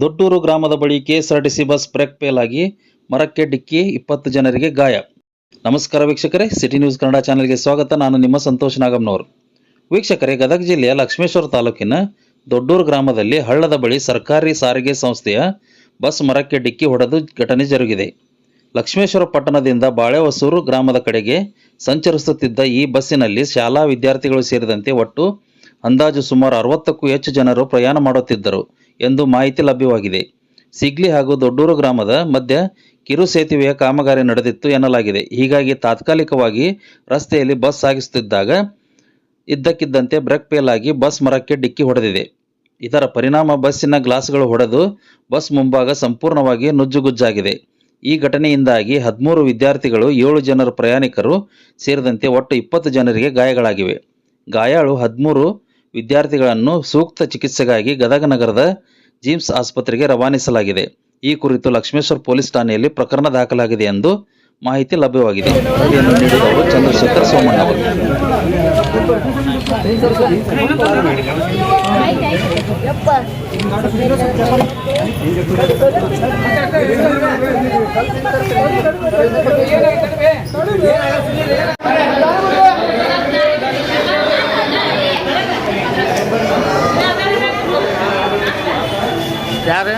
ದೊಡ್ಡೂರು ಗ್ರಾಮದ ಬಳಿ KSRTC bus break fail ಆಗಿ ಮರಕ್ಕೆ ಡಿಕ್ಕಿ 20 ಜನರಿಗೆ ಗಾಯ. ನಮಸ್ಕಾರ ವೀಕ್ಷಕರೇ, ಸಿಟಿ ನ್ಯೂಸ್ ಕನ್ನಡ ಚಾನೆಲ್ಗೆ ಸ್ವಾಗತ. ನಾನು ನಿಮ್ಮ ಸಂತೋಷ್ ನಾಗಮ್ನವರು. ವೀಕ್ಷಕರೇ, ಗದಗ ಜಿಲ್ಲೆಯ ಲಕ್ಷ್ಮೇಶ್ವರ ತಾಲೂಕಿನ ದೊಡ್ಡೂರು ಗ್ರಾಮದಲ್ಲಿ ಹಳ್ಳದ ಬಳಿ ಸರ್ಕಾರಿ ಸಾರಿಗೆ ಸಂಸ್ಥೆಯ ಬಸ್ ಮರಕ್ಕೆ ಡಿಕ್ಕಿ ಹೊಡೆದು ಘಟನೆ ಜರುಗಿದೆ. ಲಕ್ಷ್ಮೇಶ್ವರ ಪಟ್ಟಣದಿಂದ ಬಾಳೆಹೊಸೂರು ಗ್ರಾಮದ ಕಡೆಗೆ ಸಂಚರಿಸುತ್ತಿದ್ದ ಈ ಬಸ್ಸಿನಲ್ಲಿ ಶಾಲಾ ವಿದ್ಯಾರ್ಥಿಗಳು ಸೇರಿದಂತೆ ಒಟ್ಟು ಅಂದಾಜು ಸುಮಾರು 60ಕ್ಕೂ ಹೆಚ್ಚು ಜನರು ಪ್ರಯಾಣ ಮಾಡುತ್ತಿದ್ದರು ಎಂದು ಮಾಹಿತಿ ಲಭ್ಯವಾಗಿದೆ. ಸಿಗ್ಲಿ ಹಾಗೂ ದೊಡ್ಡೂರು ಗ್ರಾಮದ ಮಧ್ಯ ಕಿರು ಸೇತುವೆಯ ಕಾಮಗಾರಿ ನಡೆದಿತ್ತು ಎನ್ನಲಾಗಿದೆ. ಹೀಗಾಗಿ ತಾತ್ಕಾಲಿಕವಾಗಿ ರಸ್ತೆಯಲ್ಲಿ ಬಸ್ ಸಾಗಿಸುತ್ತಿದ್ದಾಗ ಇದ್ದಕ್ಕಿದ್ದಂತೆ ಬ್ರೇಕ್ ಫೇಲ್ ಆಗಿ ಬಸ್ ಮರಕ್ಕೆ ಡಿಕ್ಕಿ ಹೊಡೆದಿದೆ. ಇದರ ಪರಿಣಾಮ ಬಸ್ಸಿನ ಗ್ಲಾಸ್ಗಳು ಹೊಡೆದು ಬಸ್ ಮುಂಭಾಗ ಸಂಪೂರ್ಣವಾಗಿ ನುಜ್ಜುಗುಜ್ಜಾಗಿದೆ. ಈ ಘಟನೆಯಿಂದಾಗಿ 13 ವಿದ್ಯಾರ್ಥಿಗಳು, 7 ಜನರು ಪ್ರಯಾಣಿಕರು ಸೇರಿದಂತೆ ಒಟ್ಟು 20 ಜನರಿಗೆ ಗಾಯಗಳಾಗಿವೆ. ಗಾಯಾಳು 13 ವಿದ್ಯಾರ್ಥಿಗಳನ್ನು ಸೂಕ್ತ ಚಿಕಿತ್ಸೆಗಾಗಿ ಗದಗ ನಗರದ ಜಿಮ್ಸ್ ಆಸ್ಪತ್ರೆಗೆ ರವಾನಿಸಲಾಗಿದೆ. ಈ ಕುರಿತು ಲಕ್ಷ್ಮೇಶ್ವರ ಪೊಲೀಸ್ ಠಾಣೆಯಲ್ಲಿ ಪ್ರಕರಣ ದಾಖಲಾಗಿದೆ ಎಂದು ಮಾಹಿತಿ ಲಭ್ಯವಾಗಿದೆ. ವರದಿಯನ್ನು ನೀಡಿದವರು ಚಂದ್ರಶೇಖರ್ ಸೋಮಣ್ಣ ಅವರು. ಯಾರು